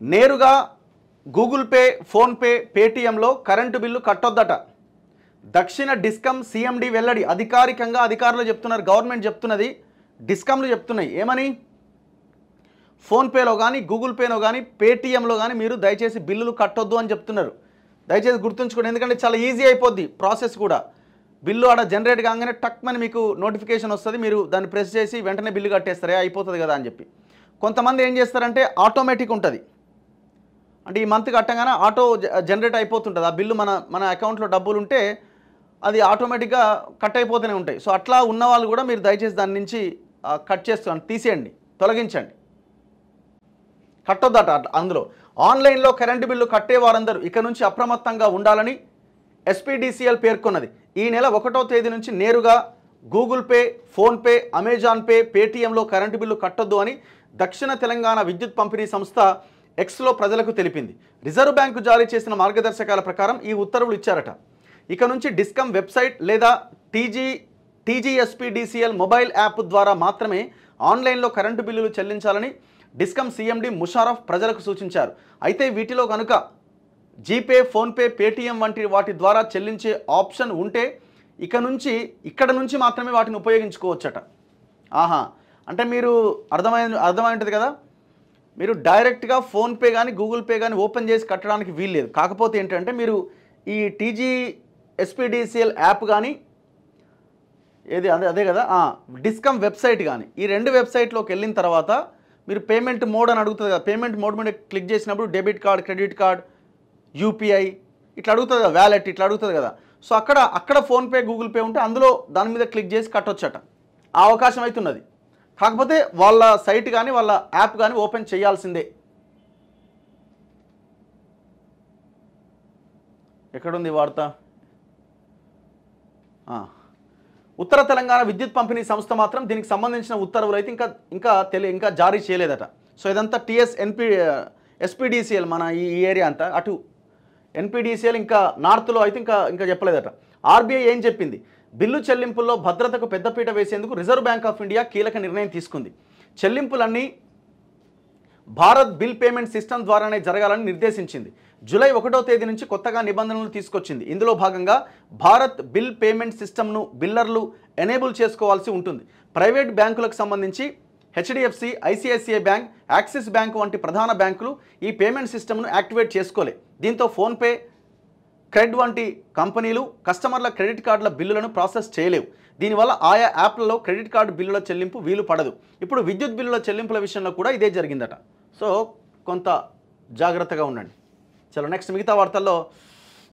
నేరుగా Google Pay, PhonePe, పేటీఎంలో కరెంటు బిల్లు కట్టొద్దట. దక్షిణ డిస్కమ్ సిఎండి వెల్లడి. అధికారికంగా అధికారులు చెప్తున్నారు, గవర్నమెంట్ చెప్తున్నది, డిస్కమ్లు చెప్తున్నాయి. ఏమని? ఫోన్పేలో కానీ, గూగుల్ పేలో కానీ, పేటీఎంలో కానీ మీరు దయచేసి బిల్లులు కట్టొద్దు అని చెప్తున్నారు. దయచేసి గుర్తుంచుకోండి, ఎందుకంటే చాలా ఈజీ అయిపోద్ది ప్రాసెస్ కూడా. బిల్లు ఆడ జనరేట్ కాగానే టక్మని మీకు నోటిఫికేషన్ వస్తుంది, మీరు దాన్ని ప్రెస్ చేసి వెంటనే బిల్లు కట్టేస్తారే, అయిపోతుంది కదా అని చెప్పి. కొంతమంది ఏం చేస్తారంటే ఆటోమేటిక్ ఉంటుంది, అంటే ఈ మంత్ కట్టగానే ఆటో జనరేట్ అయిపోతుంటుంది. ఆ బిల్లు మన అకౌంట్లో డబ్బులు ఉంటే అది ఆటోమేటిక్గా కట్ అయిపోతూనే ఉంటాయి. సో అట్లా ఉన్న వాళ్ళు కూడా మీరు దయచేసి దాని నుంచి కట్ చేస్తున్నాను, తీసేయండి, తొలగించండి, కట్టొద్దట. అందులో ఆన్లైన్లో కరెంటు బిల్లు కట్టే వారందరూ ఇక నుంచి అప్రమత్తంగా ఉండాలని ఎస్పీడీసీఎల్ పేర్కొన్నది. ఈ నెల 1వ తేదీ నుంచి నేరుగా Google Pay, PhonePe, Amazon Pay, పేటీఎంలో కరెంటు బిల్లు కట్టొద్దు అని దక్షిణ తెలంగాణ విద్యుత్ పంపిణీ సంస్థ ఎక్స్లో ప్రజలకు తెలిపింది. రిజర్వ్ బ్యాంకు జారీ చేసిన మార్గదర్శకాల ప్రకారం ఈ ఉత్తర్వులు ఇచ్చారట. ఇక నుంచి డిస్కమ్ వెబ్సైట్ లేదా టీజీఎస్పీడీసీఎల్ మొబైల్ యాప్ ద్వారా మాత్రమే ఆన్లైన్లో కరెంటు బిల్లులు చెల్లించాలని డిస్కమ్ సీఎండీ ముషారఫ్ ప్రజలకు సూచించారు. అయితే వీటిలో కనుక జీపే, ఫోన్పే, పేటీఎం వంటి వాటి ద్వారా చెల్లించే ఆప్షన్ ఉంటే ఇక్కడ నుంచి మాత్రమే వాటిని ఉపయోగించుకోవచ్చట. అంటే మీరు అర్థమై ఉంటుంది కదా, మీరు డైరెక్ట్గా ఫోన్పే కానీ, గూగుల్ పే కానీ ఓపెన్ చేసి కట్టడానికి వీల్లేదు. కాకపోతే ఏంటంటే మీరు ఈ టీజీఎస్పీడీసీఎల్ యాప్ కానీ, అదే కదా, డిస్కమ్ వెబ్సైట్ కానీ, ఈ 2 వెబ్సైట్లోకి వెళ్ళిన తర్వాత మీరు పేమెంట్ మోడ్ అని అడుగుతుంది కదా, పేమెంట్ మోడ్ మీద క్లిక్ చేసినప్పుడు debit card, credit card, UPI ఇట్లా అడుగుతుంది కదా, వ్యాలెట్ ఇట్లా అడుగుతుంది కదా. సో అక్కడ ఫోన్పే, గూగుల్ పే ఉంటే అందులో దాని మీద క్లిక్ చేసి కట్టొచ్చట. ఆ అవకాశం అవుతున్నది. కాకపోతే వాళ్ళ సైట్ కానీ వాళ్ళ యాప్ కానీ ఓపెన్ చేయాల్సిందే. ఎక్కడుంది వార్త? ఉత్తర తెలంగాణ విద్యుత్ పంపిణీ సంస్థ మాత్రం దీనికి సంబంధించిన ఉత్తర్వులు అయితే ఇంకా జారీ చేయలేదట. సో ఇదంతా ఎస్పీడీసీఎల్ మన ఈ ఏరియా అంతా, అటు ఎన్పీడీసీఎల్ ఇంకా నార్త్లో అయితే ఇంకా చెప్పలేదట. ఆర్బీఐ ఏం చెప్పింది? బిల్లు చెల్లింపుల్లో భద్రతకు పెద్దపీట వేసేందుకు రిజర్వ్ బ్యాంక్ ఆఫ్ ఇండియా కీలక నిర్ణయం తీసుకుంది. చెల్లింపులన్నీ భారత్ బిల్ పేమెంట్ సిస్టమ్ ద్వారానే జరగాలని నిర్దేశించింది. జూలై 1వ తేదీ నుంచి కొత్తగా నిబంధనలు తీసుకొచ్చింది. ఇందులో భాగంగా భారత్ బిల్ పేమెంట్ సిస్టమ్ను బిల్లర్లు ఎనేబుల్ చేసుకోవాల్సి ఉంటుంది. ప్రైవేట్ బ్యాంకులకు సంబంధించి HDFC, ICICI bank, axis bank వంటి ప్రధాన బ్యాంకులు ఈ పేమెంట్ సిస్టమ్ను యాక్టివేట్ చేసుకోలే. దీంతో ఫోన్పే, క్రెడ్ వంటి కంపెనీలు కస్టమర్ల క్రెడిట్ కార్డుల బిల్లులను ప్రాసెస్ చేయలేవు. దీనివల్ల ఆయా యాప్లలో క్రెడిట్ కార్డు బిల్లుల చెల్లింపు వీలు పడదు. ఇప్పుడు విద్యుత్ బిల్లుల చెల్లింపుల విషయంలో కూడా ఇదే జరిగిందట. సో కొంత జాగ్రత్తగా ఉండండి. చలో నెక్స్ట్ మిగతా వార్తల్లో